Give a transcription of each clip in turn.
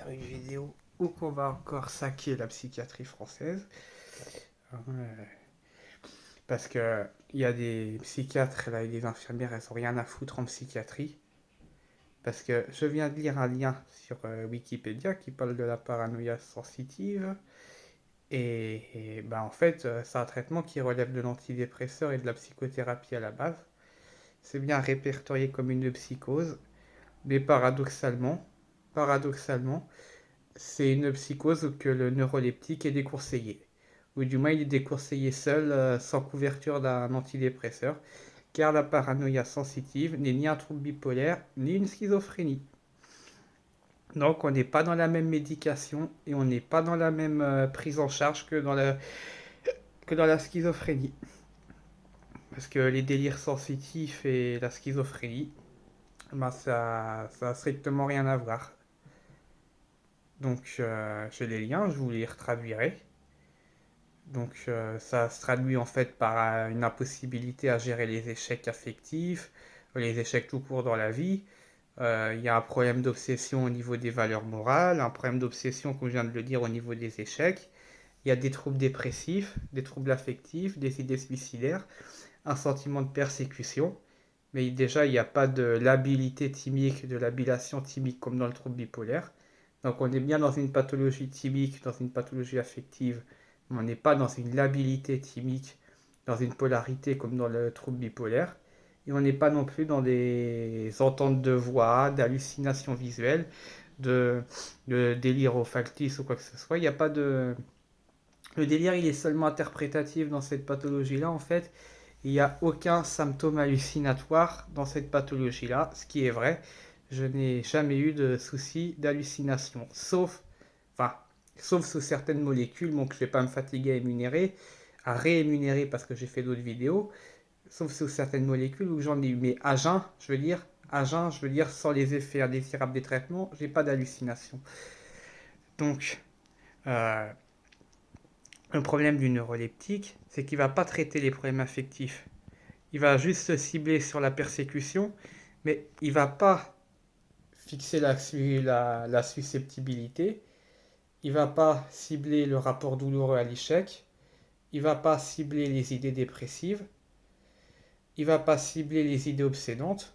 faire une vidéo où qu'on va encore saquer la psychiatrie française. Parce que il y a des psychiatres là, et des infirmières, elles ont rien à foutre en psychiatrie. Parce que je viens de lire un lien sur Wikipédia qui parle de la paranoïa sensitive. En fait, c'est un traitement qui relève de l'antidépresseur et de la psychothérapie à la base. C'est bien répertorié comme une psychose. Mais paradoxalement, c'est une psychose que le neuroleptique est déconseillé. Ou du moins, il est déconseillé seul, sans couverture d'un antidépresseur, car la paranoïa sensitive n'est ni un trouble bipolaire, ni une schizophrénie. Donc, on n'est pas dans la même médication et on n'est pas dans la même prise en charge que dans la schizophrénie. Parce que les délires sensitifs et la schizophrénie, ça a strictement rien à voir. Donc, j'ai les liens, je vous les retraduirai. Donc ça se traduit en fait par une impossibilité à gérer les échecs affectifs, les échecs tout court dans la vie. Il y a un problème d'obsession au niveau des valeurs morales, un problème d'obsession, comme je viens de le dire, au niveau des échecs. Il y a des troubles dépressifs, des troubles affectifs, des idées suicidaires, un sentiment de persécution. Mais déjà, il n'y a pas de labilité thymique, de labillation thymique comme dans le trouble bipolaire. Donc on est bien dans une pathologie thymique, dans une pathologie affective, mais on n'est pas dans une labilité thymique, dans une polarité comme dans le trouble bipolaire. Et on n'est pas non plus dans des ententes de voix, d'hallucinations visuelles, de, de délire olfactif ou quoi que ce soit. Il n'y a pas de... Le délire, il est seulement interprétatif dans cette pathologie-là, en fait. Il n'y a aucun symptôme hallucinatoire dans cette pathologie-là, ce qui est vrai. Je n'ai jamais eu de souci d'hallucination, enfin, sauf sous certaines molécules, donc je ne vais pas me fatiguer à réémunérer parce que j'ai fait d'autres vidéos, sauf sous certaines molécules où j'en ai eu. Mais à jeun, je veux dire sans les effets indésirables des traitements, j'ai pas d'hallucination. Donc, euh, le problème du neuroleptique, c'est qu'il ne va pas traiter les problèmes affectifs. Il va juste se cibler sur la persécution, mais il ne va pas fixer la susceptibilité. Il ne va pas cibler le rapport douloureux à l'échec. Il ne va pas cibler les idées dépressives. Il ne va pas cibler les idées obsédantes.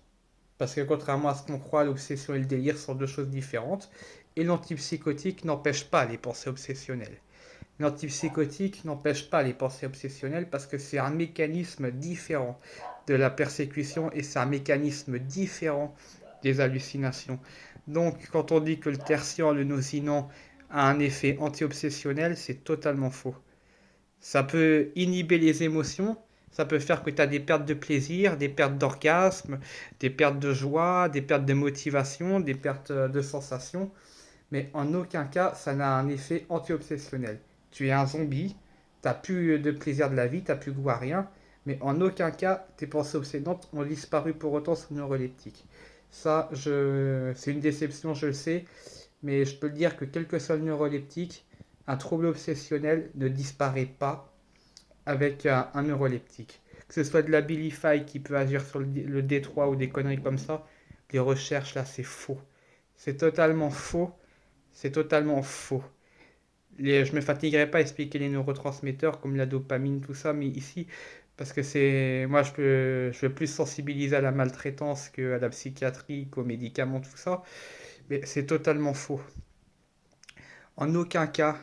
Parce que contrairement à ce qu'on croit, l'obsession et le délire sont deux choses différentes. Et l'antipsychotique n'empêche pas les pensées obsessionnelles. L'antipsychotique n'empêche pas les pensées obsessionnelles parce que c'est un mécanisme différent de la persécution et c'est un mécanisme différent des hallucinations. Donc, quand on dit que le tertian, le nausinant, a un effet anti-obsessionnel, c'est totalement faux. Ça peut inhiber les émotions, ça peut faire que tu as des pertes de plaisir, des pertes d'orgasme, des pertes de joie, des pertes de motivation, des pertes de sensations, mais en aucun cas ça n'a un effet anti-obsessionnel. Tu es un zombie, t'as plus de plaisir de la vie, t'as plus goût à rien, mais en aucun cas tes pensées obsédantes ont disparu pour autant sous neuroleptique. C'est une déception, je le sais, mais je peux le dire que quel que soit le neuroleptique, un trouble obsessionnel ne disparaît pas avec un neuroleptique. Que ce soit de la Bilify qui peut agir sur le D3 ou des conneries comme ça, les recherches là c'est faux. C'est totalement faux. C'est totalement faux. Je me fatiguerai pas à expliquer les neurotransmetteurs comme la dopamine, tout ça, mais ici, parce que moi je veux plus sensibiliser à la maltraitance qu'à la psychiatrie, qu'aux médicaments, tout ça, mais c'est totalement faux. En aucun cas,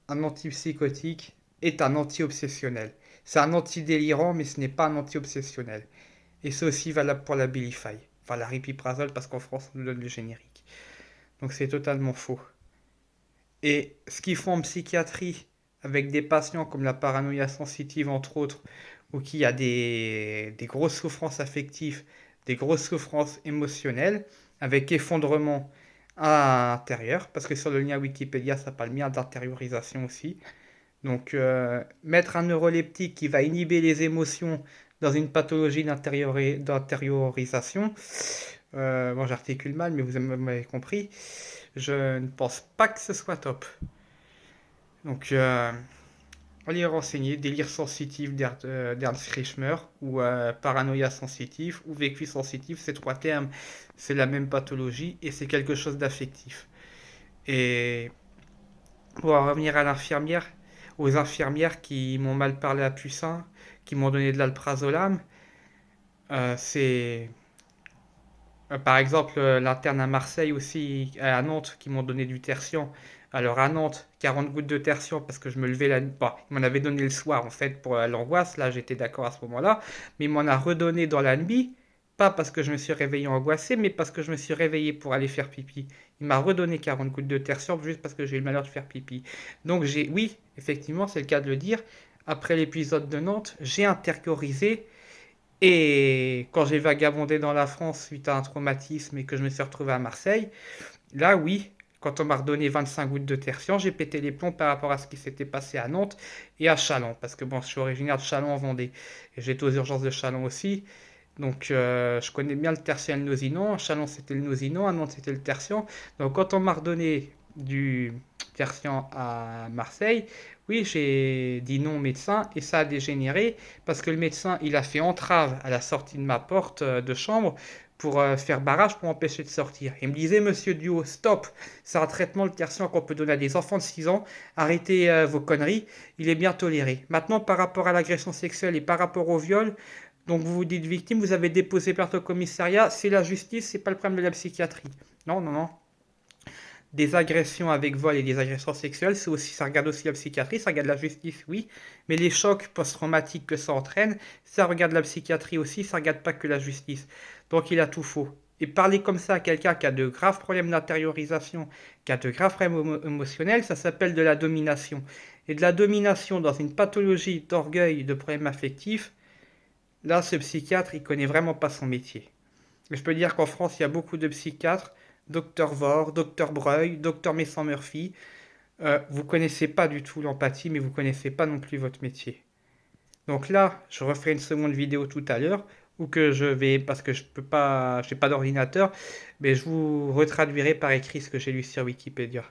un antipsychotique est un anti-obsessionnel. C'est un antidélirant, mais ce n'est pas un anti-obsessionnel. Et c'est aussi valable pour la Bilify. Enfin, la ripiprazole, parce qu'en France, on nous donne le générique. Donc c'est totalement faux. Et ce qu'ils font en psychiatrie avec des patients comme la paranoïa sensitive, entre autres, ou qui a des grosses souffrances affectives, des grosses souffrances émotionnelles, avec effondrement à l'intérieur, parce que sur le lien Wikipédia, ça parle bien d'intériorisation aussi. Donc, mettre un neuroleptique qui va inhiber les émotions dans une pathologie d'intériorisation, bon, j'articule mal, mais vous m'avez compris, je ne pense pas que ce soit top. Donc, allez renseigner délire sensitif d'Ernst Kretschmer ou paranoïa sensitif ou vécu sensitif, ces trois termes, c'est la même pathologie et c'est quelque chose d'affectif. Et pour en revenir à l'infirmière, aux infirmières qui m'ont mal parlé à Pucin, qui m'ont donné de l'alprazolam, c'est par exemple, l'interne à Marseille aussi, à Nantes, qui m'ont donné du tertian. Alors à Nantes, 40 gouttes de tertian parce que je me levais la nuit. Bon, il m'en avait donné le soir en fait pour l'angoisse, là j'étais d'accord à ce moment-là, mais il m'en a redonné dans la nuit, pas parce que je me suis réveillé angoissé, mais parce que je me suis réveillé pour aller faire pipi. Il m'a redonné 40 gouttes de tertian juste parce que j'ai eu le malheur de faire pipi. Donc oui, effectivement, c'est le cas de le dire, après l'épisode de Nantes, j'ai intériorisé et quand j'ai vagabondé dans la France suite à un traumatisme et que je me suis retrouvé à Marseille, là oui, quand on m'a redonné 25 gouttes de tertian, j'ai pété les plombs par rapport à ce qui s'était passé à Nantes et à Châlons. Parce que bon, je suis originaire de Châlons en Vendée. Et j'étais aux urgences de Châlons aussi. Donc je connais bien le tertian et le nosinant. À Châlons c'était le nosinant, à Nantes c'était le tertian. Donc quand on m'a redonné du tertian à Marseille, oui, j'ai dit non au médecin et ça a dégénéré parce que le médecin, il a fait entrave à la sortie de ma porte de chambre pour faire barrage pour empêcher de sortir. Il me disait, monsieur Duo, stop, c'est un traitement de tertian qu'on peut donner à des enfants de 6 ans, arrêtez vos conneries, il est bien toléré. Maintenant, par rapport à l'agression sexuelle et par rapport au viol, donc vous vous dites victime, vous avez déposé plainte au commissariat, c'est la justice, c'est pas le problème de la psychiatrie. Non, non, non, des agressions avec vol et des agressions sexuelles, c'est aussi, ça regarde aussi la psychiatrie, ça regarde la justice, oui, mais les chocs post-traumatiques que ça entraîne, ça regarde la psychiatrie aussi, ça regarde pas que la justice. Donc il a tout faux. Et parler comme ça à quelqu'un qui a de graves problèmes d'intériorisation, qui a de graves problèmes émotionnels, ça s'appelle de la domination. Et de la domination dans une pathologie d'orgueil, de problèmes affectifs, là, ce psychiatre, il connaît vraiment pas son métier. Je peux dire qu'en France, il y a beaucoup de psychiatres, Docteur Vore, Docteur Breuil, Docteur Messan-Murphy. Vous connaissez pas du tout l'empathie, mais vous connaissez pas non plus votre métier. Donc là, je referai une seconde vidéo tout à l'heure, ou que je vais, parce que je peux pas, j'ai pas d'ordinateur, mais je vous retraduirai par écrit ce que j'ai lu sur Wikipédia.